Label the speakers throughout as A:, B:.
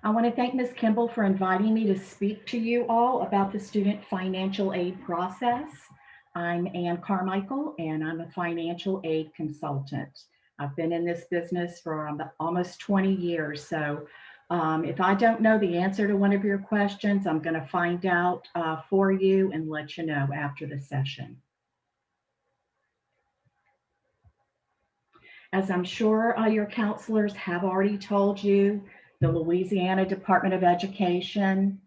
A: I want to thank Ms. Kimball for inviting me to speak to you all about the student financial aid process. I'm Ann Carmichael, and I'm a financial aid consultant. I've been in this business for almost 20 years. So if I don't know the answer to one of your questions, I'm going to find out for you and let you know after the session. As I'm sure your counselors have already told you, the Louisiana Department of Education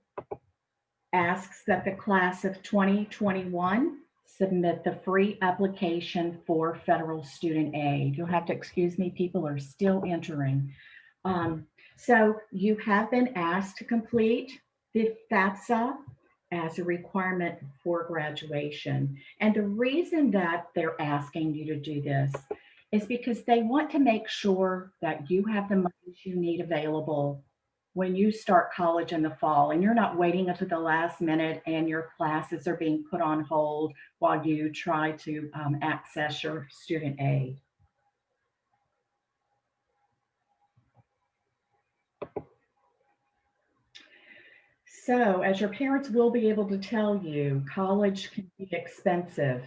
A: asks that the class of 2021 submit the free application for federal student aid. You'll have to excuse me, people are still entering. So you have been asked to complete the FAFSA as a requirement for graduation. And the reason that they're asking you to do this is because they want to make sure that you have the money you need available when you start college in the fall and you're not waiting until the last minute and your classes are being put on hold while you try to access your student aid. So, as your parents will be able to tell you, college can be expensive.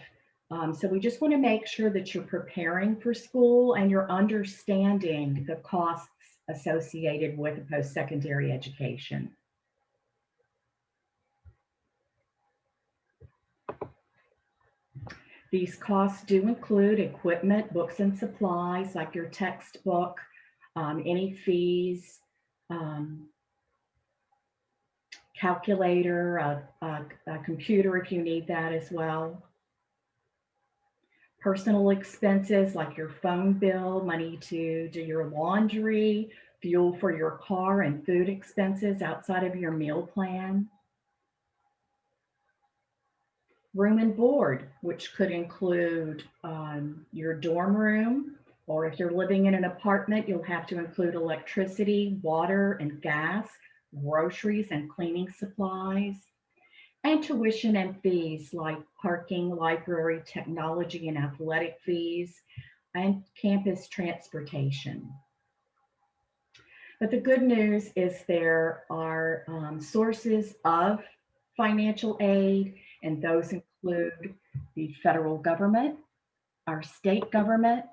A: So, we just want to make sure that you're preparing for school and you're understanding the costs associated with a post secondary education. These costs do include equipment, books, and supplies like your textbook, any fees, um, calculator, a computer if you need that as well. Personal expenses like your phone bill, money to do your laundry, fuel for your car, and food expenses outside of your meal plan. Room and board, which could include your dorm room, or if you're living in an apartment, you'll have to include electricity, water, and gas, groceries and cleaning supplies, and tuition and fees like parking, library, technology, and athletic fees, and campus transportation. But the good news is there are sources of financial aid, and those include the federal government, our state government,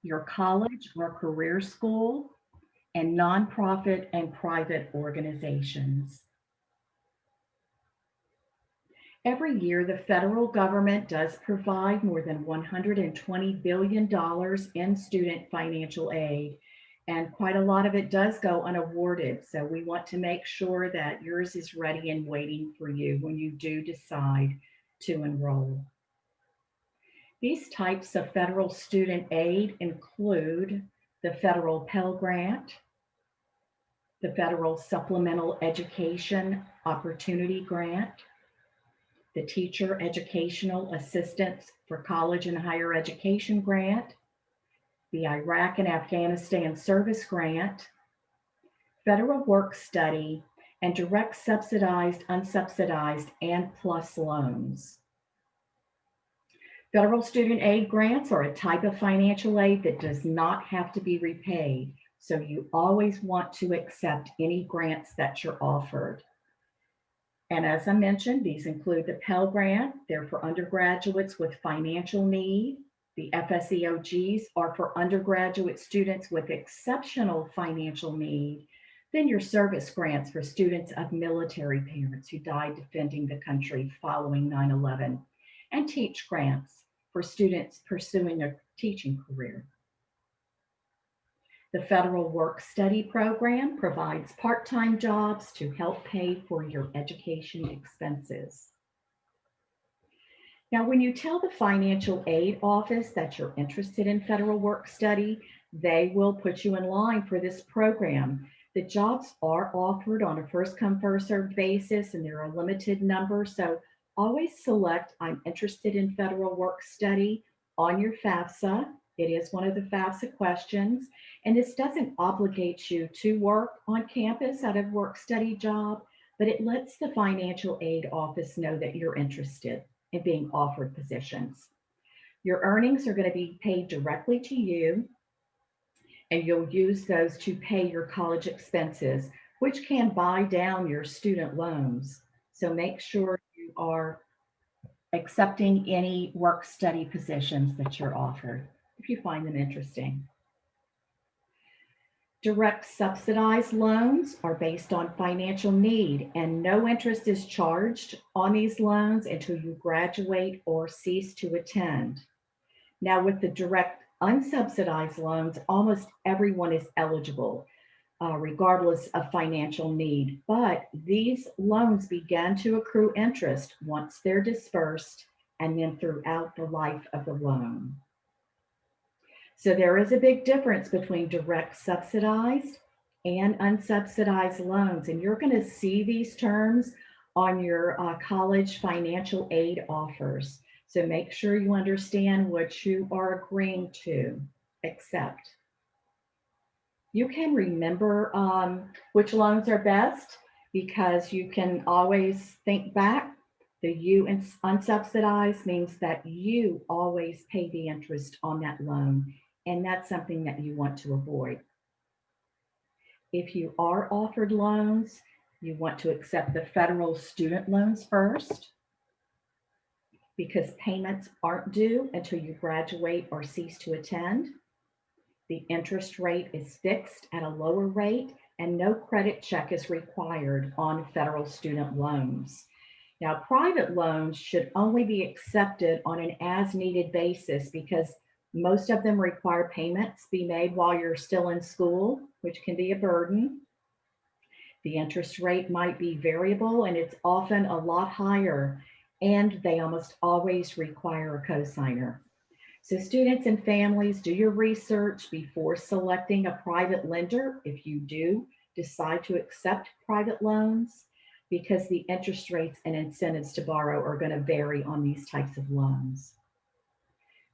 A: your college or career school, and nonprofit and private organizations. Every year, the federal government does provide more than $120 billion in student financial aid, and quite a lot of it does go unawarded. So we want to make sure that yours is ready and waiting for you when you do decide to enroll. These types of federal student aid include the federal Pell Grant, the federal Supplemental Education Opportunity Grant, the Teacher Educational Assistance for College and Higher Education Grant, the Iraq and Afghanistan Service Grant, Federal Work Study, and direct subsidized, unsubsidized, and PLUS loans. Federal student aid grants are a type of financial aid that does not have to be repaid, so you always want to accept any grants that you're offered. And as I mentioned, these include the Pell Grant. They're for undergraduates with financial need. The FSEOGs are for undergraduate students with exceptional financial need. Then your service grants for students of military parents who died defending the country following 9/11. And teach grants for students pursuing a teaching career. The Federal Work Study Program provides part-time jobs to help pay for your education expenses. Now, when you tell the financial aid office that you're interested in federal work study, they will put you in line for this program. The jobs are offered on a first come, first served basis, and there are a limited number. So always select I'm interested in federal work study on your FAFSA. It is one of the FAFSA questions, and this doesn't obligate you to work on campus at a work study job, but it lets the financial aid office know that you're interested in being offered positions. Your earnings are going to be paid directly to you, and you'll use those to pay your college expenses, which can buy down your student loans. So make sure you are accepting any work study positions that you're offered if you find them interesting. Direct subsidized loans are based on financial need, and no interest is charged on these loans until you graduate or cease to attend. Now, with the direct unsubsidized loans, almost everyone is eligible, regardless of financial need. But these loans begin to accrue interest once they're dispersed and then throughout the life of the loan. So there is a big difference between direct subsidized and unsubsidized loans. And you're going to see these terms on your college financial aid offers. So make sure you understand what you are agreeing to accept. You can remember which loans are best because you can always think back. The U in unsubsidized means that you always pay the interest on that loan, and that's something that you want to avoid. If you are offered loans, you want to accept the federal student loans first because payments aren't due until you graduate or cease to attend. The interest rate is fixed at a lower rate, and no credit check is required on federal student loans. Now, private loans should only be accepted on an as needed basis because most of them require payments be made while you're still in school, which can be a burden. The interest rate might be variable and it's often a lot higher, and they almost always require a cosigner. So students and families, do your research before selecting a private lender if you do decide to accept private loans, because the interest rates and incentives to borrow are going to vary on these types of loans.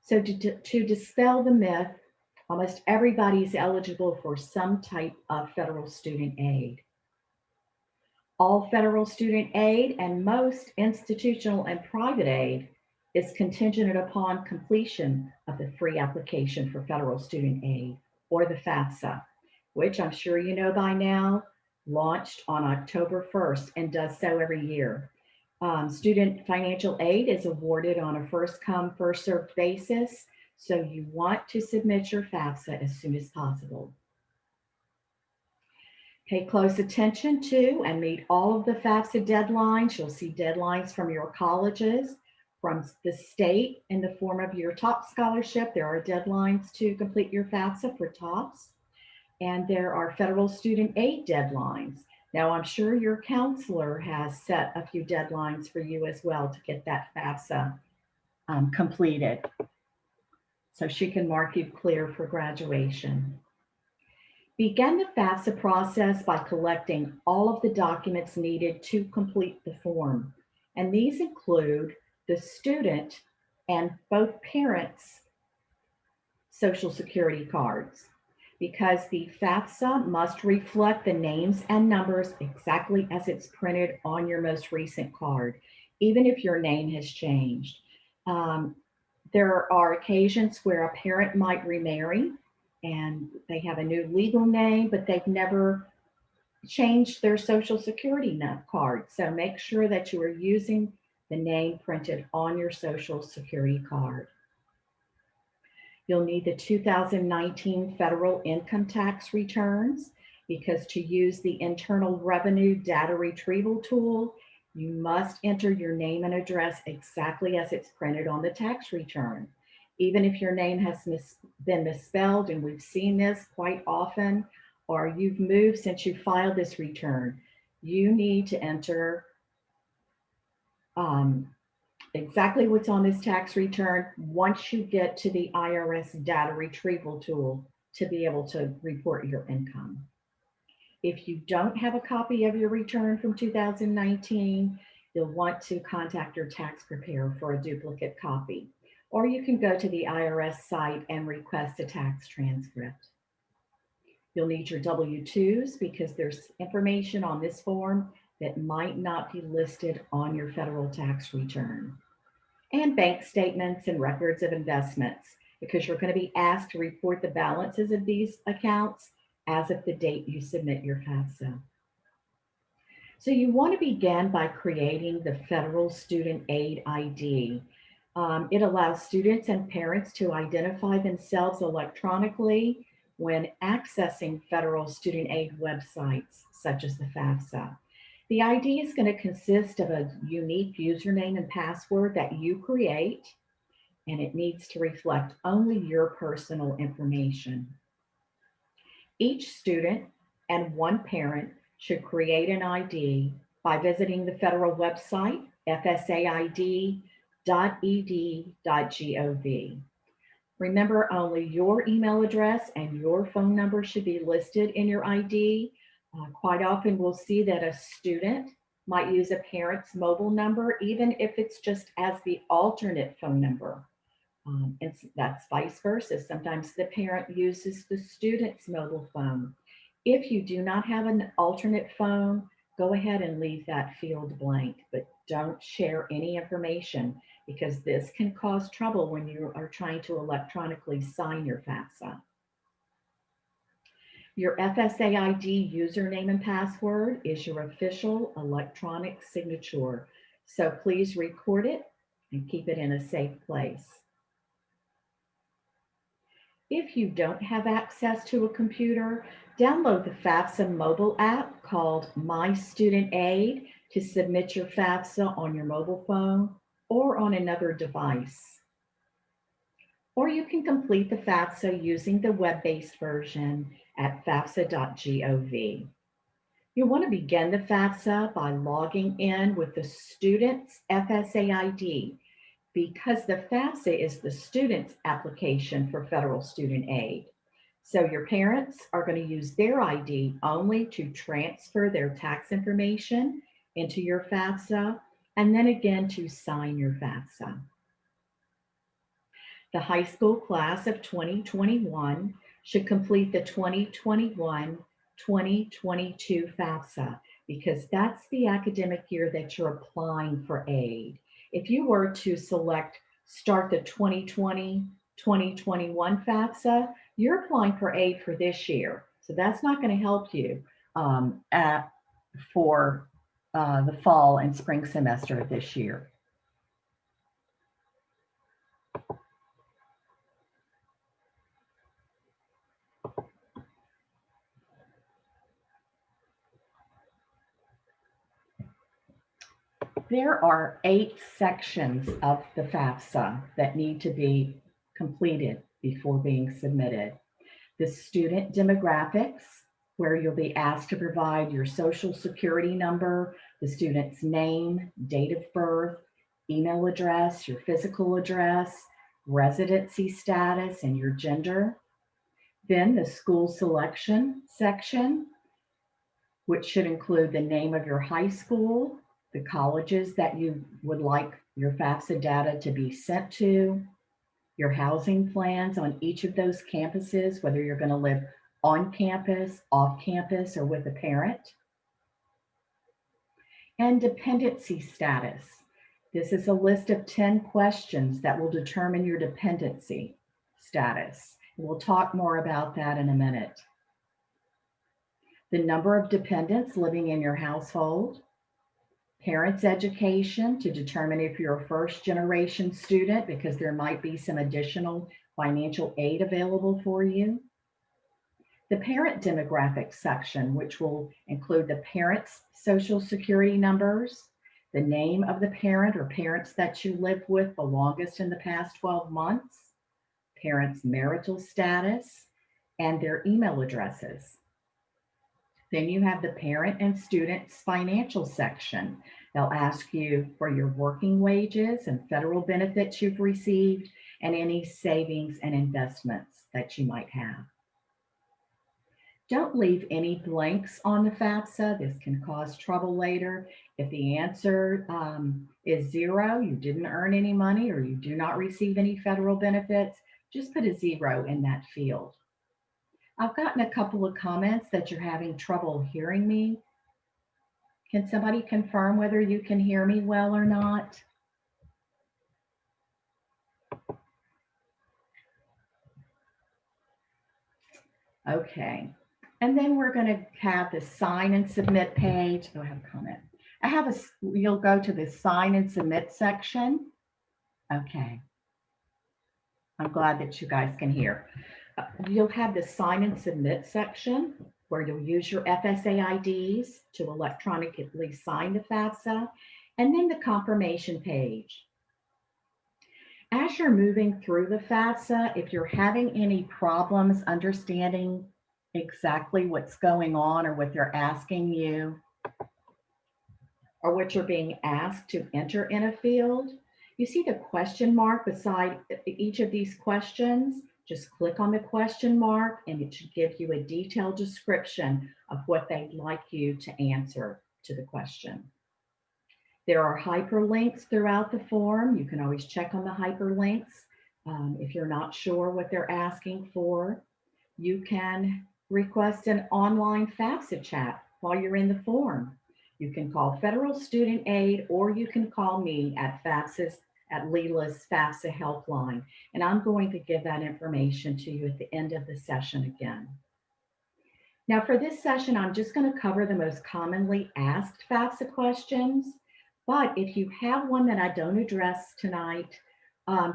A: So to dispel the myth, almost everybody is eligible for some type of federal student aid. All federal student aid and most institutional and private aid is contingent upon completion of the free application for federal student aid, or the FAFSA, which I'm sure you know by now, launched on October 1st and does so every year. Student financial aid is awarded on a first come, first served basis, so you want to submit your FAFSA as soon as possible. Pay close attention to and meet all of the FAFSA deadlines. You'll see deadlines from your colleges, from the state in the form of your TOP scholarship. There are deadlines to complete your FAFSA for TOPS, and there are federal student aid deadlines. Now, I'm sure your counselor has set a few deadlines for you as well to get that FAFSA completed so she can mark you clear for graduation. Begin the FAFSA process by collecting all of the documents needed to complete the form. And these include the student and both parents' Social Security cards, because the FAFSA must reflect the names and numbers exactly as it's printed on your most recent card, even if your name has changed. Um, there are occasions where a parent might remarry and they have a new legal name, but they've never changed their Social Security card. So make sure that you are using the name printed on your Social Security card. You'll need the 2019 federal income tax returns, because to use the Internal Revenue data retrieval tool, you must enter your name and address exactly as it's printed on the tax return. Even if your name has been misspelled, and we've seen this quite often, or you've moved since you filed this return, you need to enter exactly what's on this tax return once you get to the IRS data retrieval tool to be able to report your income. If you don't have a copy of your return from 2019, you'll want to contact your tax preparer for a duplicate copy, or you can go to the IRS site and request a tax transcript. You'll need your W-2s because there's information on this form that might not be listed on your federal tax return, and bank statements and records of investments, because you're going to be asked to report the balances of these accounts as of the date you submit your FAFSA. So you want to begin by creating the Federal Student Aid ID. It allows students and parents to identify themselves electronically when accessing federal student aid websites, such as the FAFSA. The ID is going to consist of a unique username and password that you create, and it needs to reflect only your personal information. Each student and one parent should create an ID by visiting the federal website, fsaid.ed.gov. Remember, only your email address and your phone number should be listed in your ID. Quite often, we'll see that a student might use a parent's mobile number, even if it's just as the alternate phone number. And that's vice versa. Sometimes the parent uses the student's mobile phone. If you do not have an alternate phone, go ahead and leave that field blank, but don't share any information because this can cause trouble when you are trying to electronically sign your FAFSA. Your FSA ID username and password is your official electronic signature. So please record it and keep it in a safe place. If you don't have access to a computer, download the FAFSA mobile app called My Student Aid to submit your FAFSA on your mobile phone or on another device. Or you can complete the FAFSA using the web-based version at fafsa.gov. You'll want to begin the FAFSA by logging in with the student's FSA ID because the FAFSA is the student's application for federal student aid. So your parents are going to use their ID only to transfer their tax information into your FAFSA and then again to sign your FAFSA. The high school class of 2021 should complete the 2021-2022 FAFSA because that's the academic year that you're applying for aid. If you were to start the 2020-2021 FAFSA, you're applying for aid for this year. So that's not going to help you for the fall and spring semester of this year. There are 8 sections of the FAFSA that need to be completed before being submitted. The student demographics, where you'll be asked to provide your social security number, the student's name, date of birth, email address, your physical address, residency status, and your gender. Then the school selection section, which should include the name of your high school, the colleges that you would like your FAFSA data to be sent to, your housing plans on each of those campuses, whether you're going to live on campus, off campus, or with a parent. And dependency status. This is a list of 10 questions that will determine your dependency status. We'll talk more about that in a minute. The number of dependents living in your household, parents' education to determine if you're a first generation student because there might be some additional financial aid available for you. The parent demographic section, which will include the parents' social security numbers, the name of the parent or parents that you lived with the longest in the past 12 months, parents' marital status, and their email addresses. Then you have the parent and student's financial section. They'll ask you for your working wages and federal benefits you've received and any savings and investments that you might have. Don't leave any blanks on the FAFSA. This can cause trouble later. If the answer is 0, you didn't earn any money or you do not receive any federal benefits, just put a 0 in that field. I've gotten a couple of comments that you're having trouble hearing me. Can somebody confirm whether you can hear me well or not? Okay. And then we're going to have the sign and submit page. Oh, I have a comment. You'll go to the sign and submit section. Okay. I'm glad that you guys can hear. You'll have the sign and submit section where you'll use your FSA IDs to electronically sign the FAFSA, and then the confirmation page. As you're moving through the FAFSA, if you're having any problems understanding exactly what's going on or what they're asking you or what you're being asked to enter in a field, you see the question mark beside each of these questions. Just click on the question mark and it should give you a detailed description of what they'd like you to answer to the question. There are hyperlinks throughout the form. You can always check on the hyperlinks. If you're not sure what they're asking for, you can request an online FAFSA chat while you're in the form. You can call Federal Student Aid, or you can call me at Leela's FAFSA Helpline, and I'm going to give that information to you at the end of the session again. Now for this session, I'm just going to cover the most commonly asked FAFSA questions, but if you have one that I don't address tonight,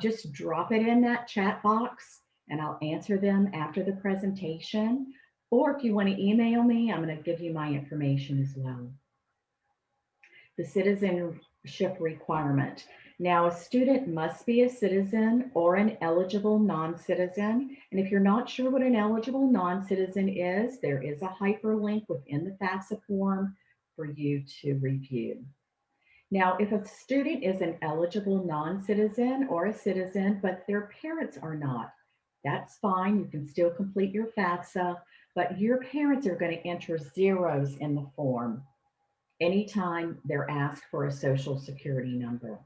A: just drop it in that chat box and I'll answer them after the presentation. Or if you want to email me, I'm going to give you my information as well. The citizenship requirement. Now, a student must be a citizen or an eligible non-citizen. And if you're not sure what an eligible non-citizen is, there is a hyperlink within the FAFSA form for you to review. Now, if a student is an eligible non-citizen or a citizen, but their parents are not, that's fine. You can still complete your FAFSA, but your parents are going to enter zeros in the form anytime they're asked for a social security number.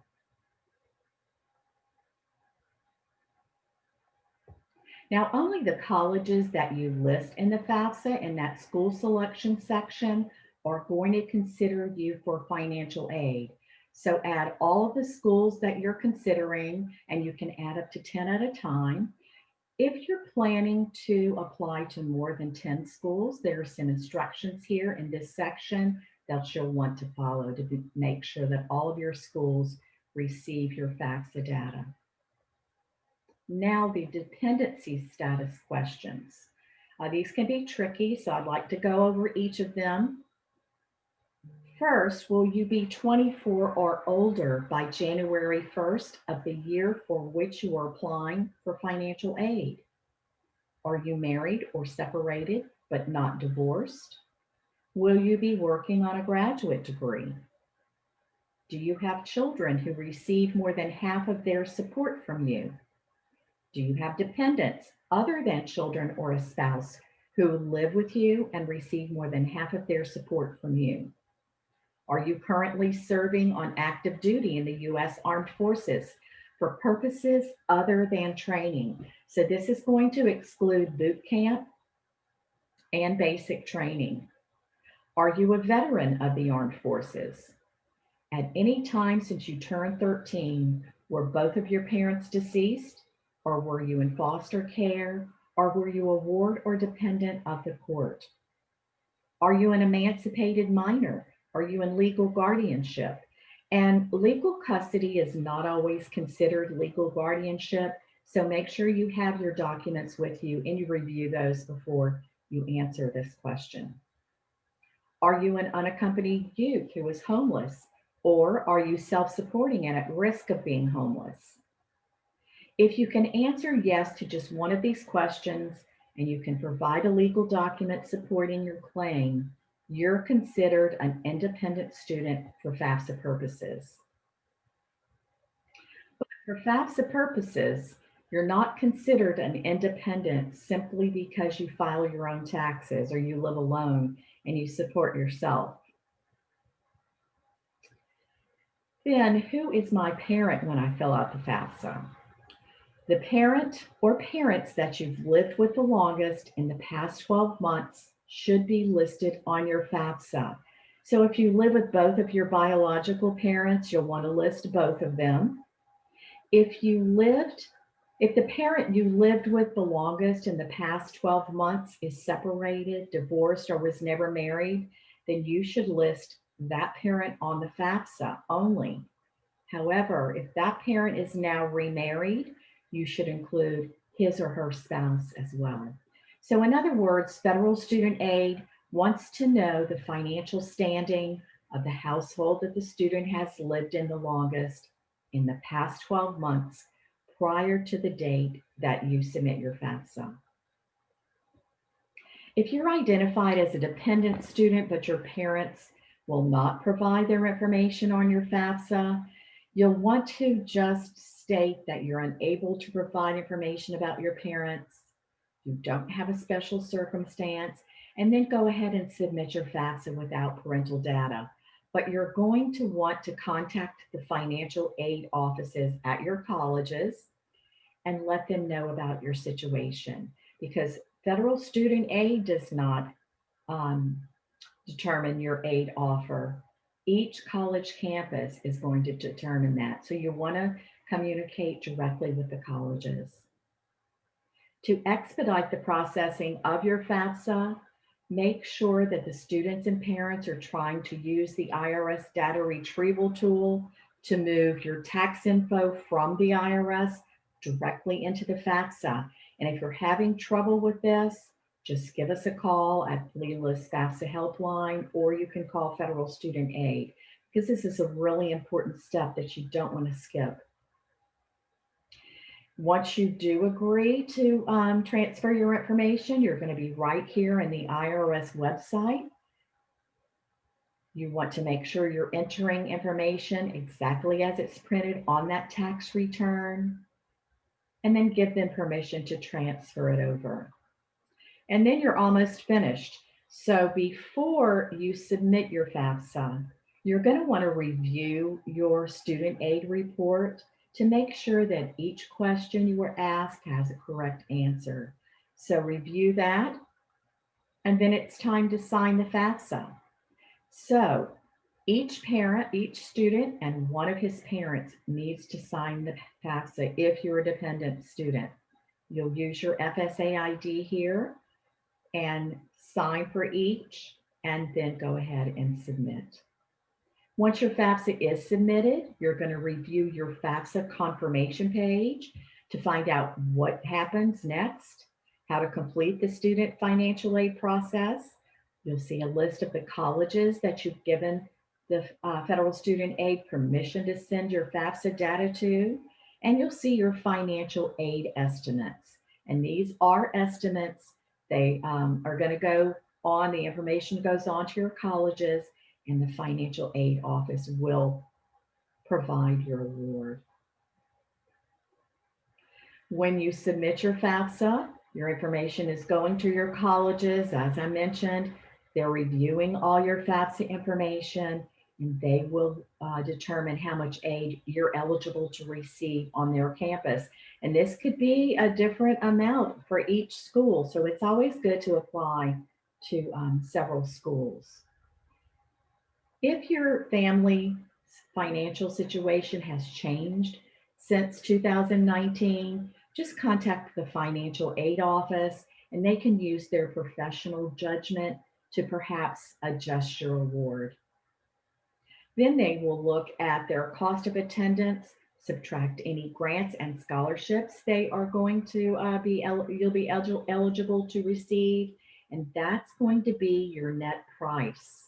A: Now, only the colleges that you list in the FAFSA in that school selection section are going to consider you for financial aid. So add all of the schools that you're considering, and you can add up to 10 at a time. If you're planning to apply to more than 10 schools, there are some instructions here in this section that you'll want to follow to make sure that all of your schools receive your FAFSA data. Now the dependency status questions. These can be tricky, so I'd like to go over each of them. First, will you be 24 or older by January 1st of the year for which you are applying for financial aid? Are you married or separated but not divorced? Will you be working on a graduate degree? Do you have children who receive more than half of their support from you? Do you have dependents other than children or a spouse who live with you and receive more than half of their support from you? Are you currently serving on active duty in the U.S. Armed Forces for purposes other than training? So this is going to exclude boot camp and basic training. Are you a veteran of the Armed Forces? At any time since you turned 13, were both of your parents deceased? Or were you in foster care? Or were you a ward or dependent of the court? Are you an emancipated minor? Are you in legal guardianship? And legal custody is not always considered legal guardianship, so make sure you have your documents with you and you review those before you answer this question. Are you an unaccompanied youth who is homeless? Or are you self-supporting and at risk of being homeless? If you can answer yes to just one of these questions and you can provide a legal document supporting your claim, you're considered an independent student for FAFSA purposes. But for FAFSA purposes, you're not considered an independent simply because you file your own taxes or you live alone and you support yourself. Then, who is my parent when I fill out the FAFSA? The parent or parents that you've lived with the longest in the past 12 months should be listed on your FAFSA. So if you live with both of your biological parents, you'll want to list both of them. If you lived If the parent you lived with the longest in the past 12 months is separated, divorced, or was never married, then you should list that parent on the FAFSA only. However, if that parent is now remarried, you should include his or her spouse as well. So, in other words, federal student aid wants to know the financial standing of the household that the student has lived in the longest in the past 12 months prior to the date that you submit your FAFSA. If you're identified as a dependent student, but your parents will not provide their information on your FAFSA, you'll want to just state that you're unable to provide information about your parents, you don't have a special circumstance, and then go ahead and submit your FAFSA without parental data. But you're going to want to contact the financial aid offices at your colleges and let them know about your situation, because federal student aid does not um, determine your aid offer. Each college campus is going to determine that. So you want to communicate directly with the colleges. To expedite the processing of your FAFSA, make sure that the students and parents are trying to use the IRS data retrieval tool to move your tax info from the IRS directly into the FAFSA. And if you're having trouble with this, just give us a call at Leela's FAFSA helpline, or you can call Federal Student Aid, because this is a really important step that you don't want to skip. Once you do agree to transfer your information, you're going to be right here in the IRS website. You want to make sure you're entering information exactly as it's printed on that tax return, and then give them permission to transfer it over. And then you're almost finished. So before you submit your FAFSA, you're going to want to review your student aid report to make sure that each question you were asked has a correct answer. So review that, and then it's time to sign the FAFSA. So each parent, each student, and one of his parents needs to sign the FAFSA if you're a dependent student. You'll use your FSA ID here and sign for each, and then go ahead and submit. Once your FAFSA is submitted, you're going to review your FAFSA confirmation page to find out what happens next, how to complete the student financial aid process. You'll see a list of the colleges that you've given the federal student aid permission to send your FAFSA data to, and you'll see your financial aid estimates. And these are estimates. They are going to go on, the information goes on to your colleges, and the financial aid office will provide your award. When you submit your FAFSA, your information is going to your colleges. As I mentioned, they're reviewing all your FAFSA information, and they will determine how much aid you're eligible to receive on their campus. And this could be a different amount for each school. So it's always good to apply to several schools. If your family's financial situation has changed since 2019, just contact the financial aid office, and they can use their professional judgment to perhaps adjust your award. Then they will look at their cost of attendance, subtract any grants and scholarships they are going to you'll be eligible to receive, and that's going to be your net price.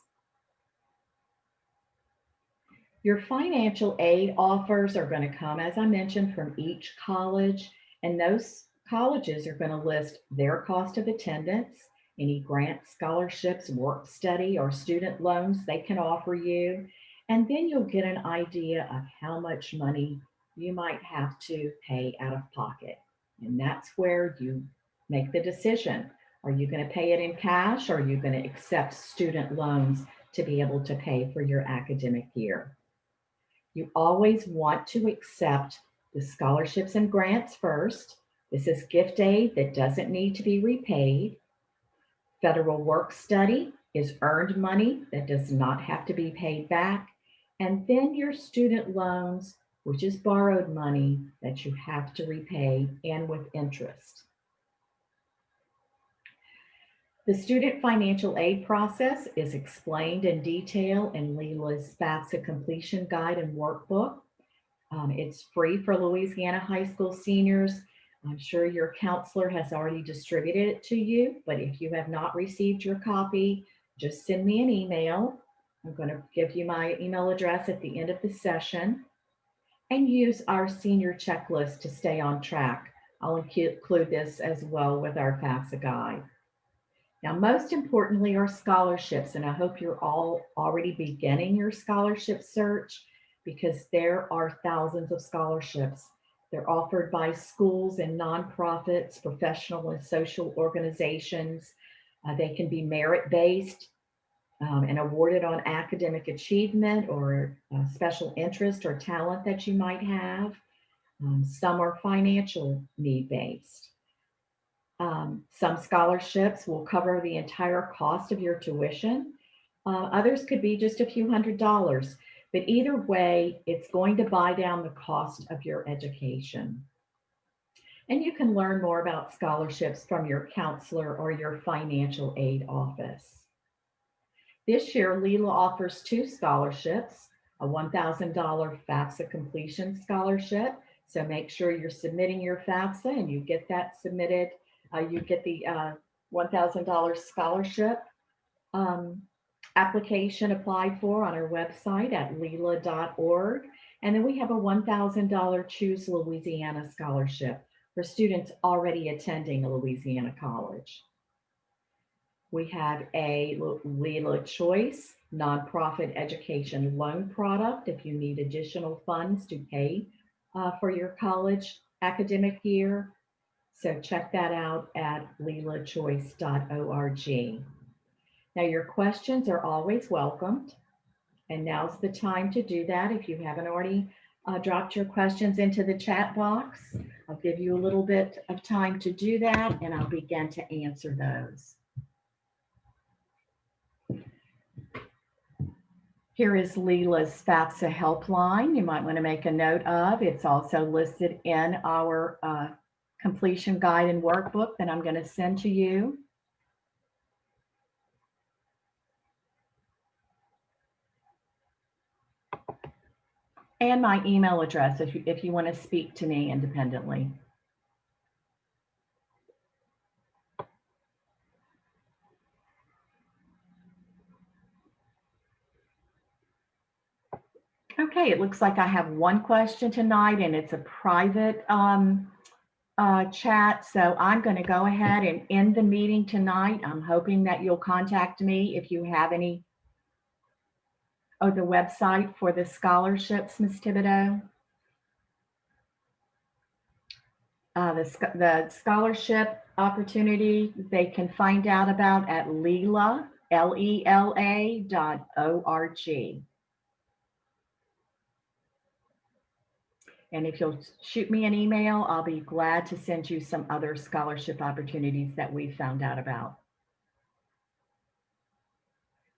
A: Your financial aid offers are going to come, as I mentioned, from each college, and those colleges are going to list their cost of attendance, any grants, scholarships, work study, or student loans they can offer you. And then you'll get an idea of how much money you might have to pay out of pocket. And that's where you make the decision. Are you going to pay it in cash, or are you going to accept student loans to be able to pay for your academic year? You always want to accept the scholarships and grants first. This is gift aid that doesn't need to be repaid. Federal work study is earned money that does not have to be paid back. And then your student loans which is borrowed money that you have to repay and with interest. The student financial aid process is explained in detail in Leela's FAFSA completion guide and workbook. It's free for Louisiana high school seniors. I'm sure your counselor has already distributed it to you, but if you have not received your copy, just send me an email. I'm going to give you my email address at the end of the session, and use our senior checklist to stay on track. I'll include this as well with our FAFSA guide. Now, most importantly are scholarships, and I hope you're all already beginning your scholarship search, because there are thousands of scholarships. They're offered by schools and nonprofits, professional and social organizations. They can be merit-based and awarded on academic achievement or special interest or talent that you might have. Some are financial need-based. Some scholarships will cover the entire cost of your tuition. Others could be just a few $100s, but either way, it's going to buy down the cost of your education. And you can learn more about scholarships from your counselor or your financial aid office. This year, Leela offers 2 scholarships, a $1,000 FAFSA completion scholarship. So make sure you're submitting your FAFSA and you get that submitted. You get the $1,000 scholarship application applied for on our website at leela.org. And then we have a $1,000 Choose Louisiana scholarship for students already attending a Louisiana college. We have a Leela Choice nonprofit education loan product if you need additional funds to pay for your college academic year. So check that out at leelachoice.org. Now, your questions are always welcomed, and now's the time to do that. If you haven't already dropped your questions into the chat box, I'll give you a little bit of time to do that, and I'll begin to answer those. Here is Leela's FAFSA helpline. You might want to make a note of. It's also listed in our completion guide and workbook that I'm going to send to you. And my email address if you want to speak to me independently. Okay, it looks like I have one question tonight, and it's a private chat. So I'm going to go ahead and end the meeting tonight. I'm hoping that you'll contact me if you have any. Oh, the website for the scholarships, Ms. Thibodeau. The scholarship opportunity they can find out about at Leela, Lela.org. And if you'll shoot me an email, I'll be glad to send you some other scholarship opportunities that we found out about.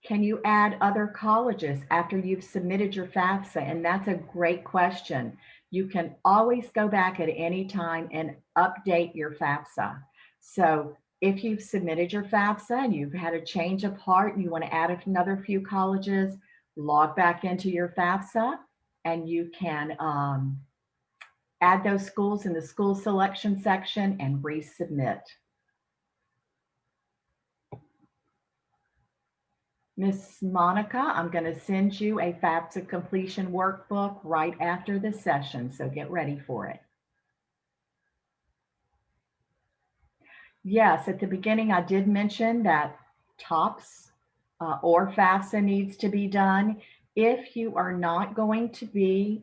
A: Can you add other colleges after you've submitted your FAFSA? And that's a great question. You can always go back at any time and update your FAFSA. So if you've submitted your FAFSA and you've had a change of heart and you want to add another few colleges, log back into your FAFSA and you can add those schools in the school selection section and resubmit. Miss Monica, I'm going to send you a FAFSA completion workbook right after the session, so get ready for it. Yes, at the beginning I did mention that TOPS or FAFSA needs to be done. If you are not going to be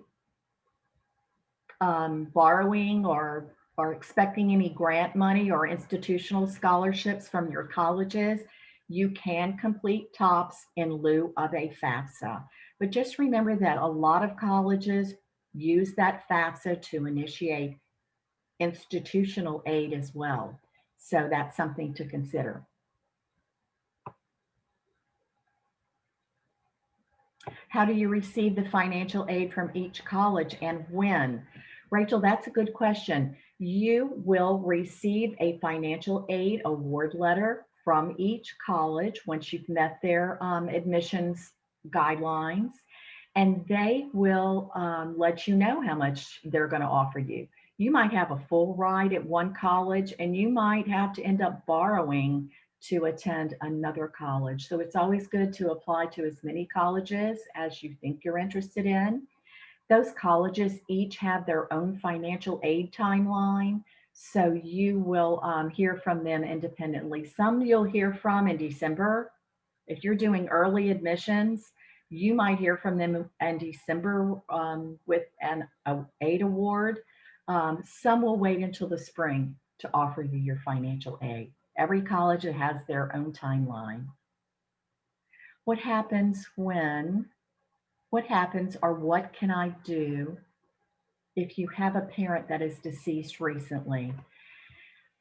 A: borrowing or expecting any grant money or institutional scholarships from your colleges, you can complete TOPS in lieu of a FAFSA. But just remember that a lot of colleges use that FAFSA to initiate institutional aid as well. So that's something to consider. How do you receive the financial aid from each college and when? Rachel, that's a good question. You will receive a financial aid award letter from each college once you've met their admissions guidelines, and they will let you know how much they're going to offer you. You might have a full ride at one college, and you might have to end up borrowing to attend another college. So it's always good to apply to as many colleges as you think you're interested in. Those colleges each have their own financial aid timeline, so you will hear from them independently. Some you'll hear from in December. If you're doing early admissions, you might hear from them in December with an aid award. Some will wait until the spring to offer you your financial aid. Every college has their own timeline. What happens when, what happens or what can I do if you have a parent that is deceased recently?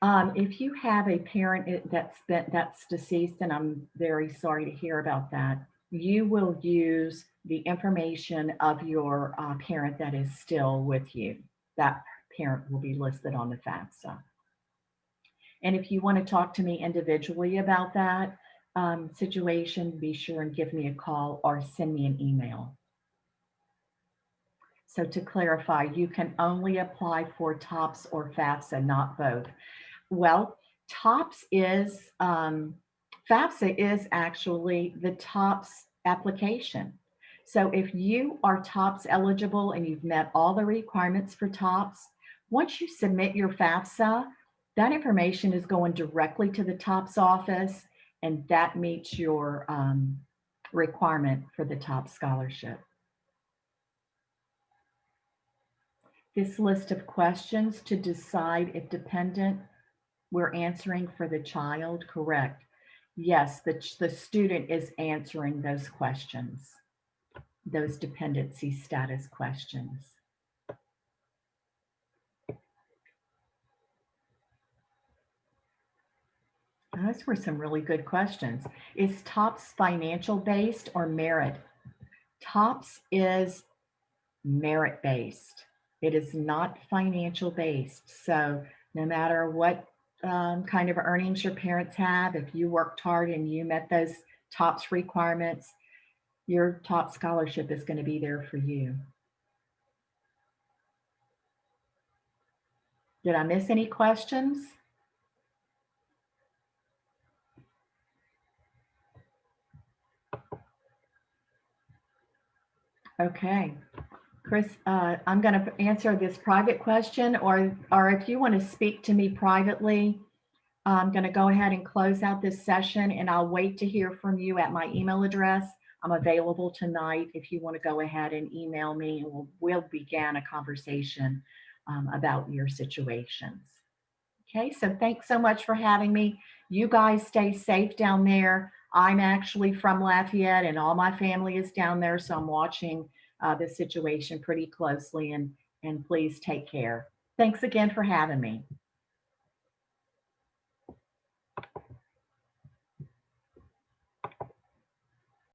A: If you have a parent that's deceased, and I'm very sorry to hear about that, you will use the information of your parent that is still with you. That parent will be listed on the FAFSA. And if you want to talk to me individually about that situation, be sure and give me a call or send me an email. So to clarify, you can only apply for TOPS or FAFSA, not both. Well, TOPS is, FAFSA is actually the TOPS application. So if you are TOPS eligible and you've met all the requirements for TOPS, once you submit your FAFSA, that information is going directly to the TOPS office, and that meets your requirement for the TOPS scholarship. This list of questions to decide if dependent, we're answering for the child, correct? Yes, the student is answering those questions, those dependency status questions. Those were some really good questions. Is TOPS financial based or merit? TOPS is merit based. It is not financial based. So no matter what kind of earnings your parents have, if you worked hard and you met those TOPS requirements, your TOPS scholarship is going to be there for you. Did I miss any questions? Okay. Chris, I'm going to answer this private question, or if you want to speak to me privately, I'm going to go ahead and close out this session, and I'll wait to hear from you at my email address. I'm available tonight if you want to go ahead and email me, and we'll begin a conversation about your situations. Okay, so thanks so much for having me. You guys stay safe down there. I'm actually from Lafayette, and all my family is down there, so I'm watching the situation pretty closely, and please take care. Thanks again for having me.